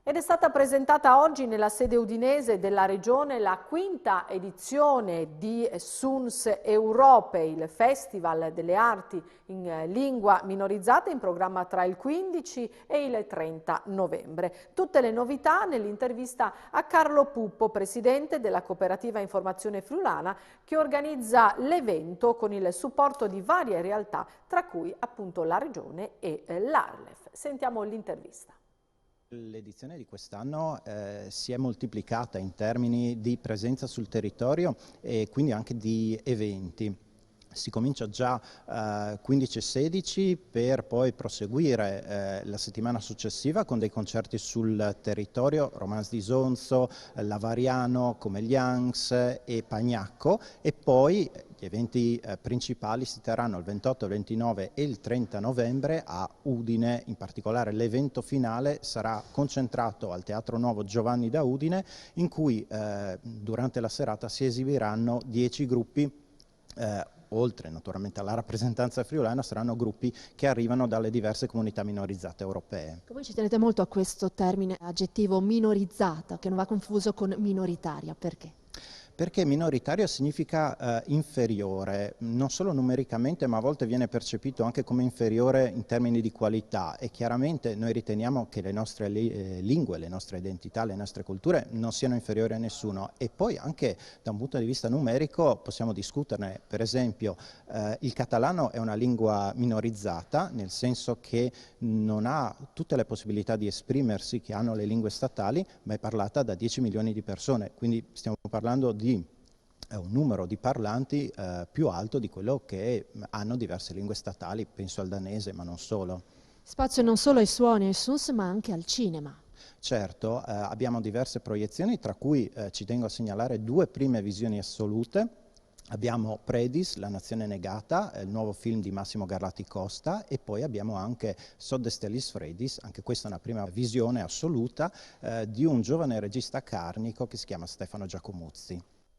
Ed è stata presentata oggi nella sede udinese della Regione la quinta edizione di SUNS Europe, il Festival delle Arti in lingua minorizzata in programma tra il 15 e il 30 novembre. Tutte le novità nell'intervista a Carlo Puppo, presidente della Cooperativa Informazione Friulana, che organizza l'evento con il supporto di varie realtà, tra cui appunto la Regione e l'Arlef. Sentiamo l'intervista. L'edizione di quest'anno si è moltiplicata in termini di presenza sul territorio e quindi anche di eventi. Si comincia già 15 e 16 per poi proseguire la settimana successiva con dei concerti sul territorio, Romance di Sonzo, Lavariano, Comeglians e Pagnacco, e poi gli eventi principali si terranno il 28, il 29 e il 30 novembre a Udine. In particolare l'evento finale sarà concentrato al Teatro Nuovo Giovanni da Udine, in cui durante la serata si esibiranno 10 gruppi. Oltre naturalmente alla rappresentanza friulana, saranno gruppi che arrivano dalle diverse comunità minorizzate europee. Voi ci tenete molto a questo termine aggettivo minorizzata, che non va confuso con minoritaria, perché? Perché minoritario significa inferiore, non solo numericamente, ma a volte viene percepito anche come inferiore in termini di qualità, e chiaramente noi riteniamo che le nostre lingue, le nostre identità, le nostre culture non siano inferiori a nessuno, e poi anche da un punto di vista numerico possiamo discuterne. Per esempio il catalano è una lingua minorizzata, nel senso che non ha tutte le possibilità di esprimersi che hanno le lingue statali, ma è parlata da 10 milioni di persone, quindi stiamo parlando di un numero di parlanti più alto di quello che hanno diverse lingue statali, penso al danese, ma non solo. Spazio non solo ai suoni, ai SUNS, ma anche al cinema. Certo, abbiamo diverse proiezioni, tra cui ci tengo a segnalare 2 prime visioni assolute. Abbiamo Predis, La nazione negata, il nuovo film di Massimo Garlati Costa, e poi abbiamo anche Sodde Stellis Fredis, anche questa è una prima visione assoluta di un giovane regista carnico che si chiama Stefano Giacomuzzi.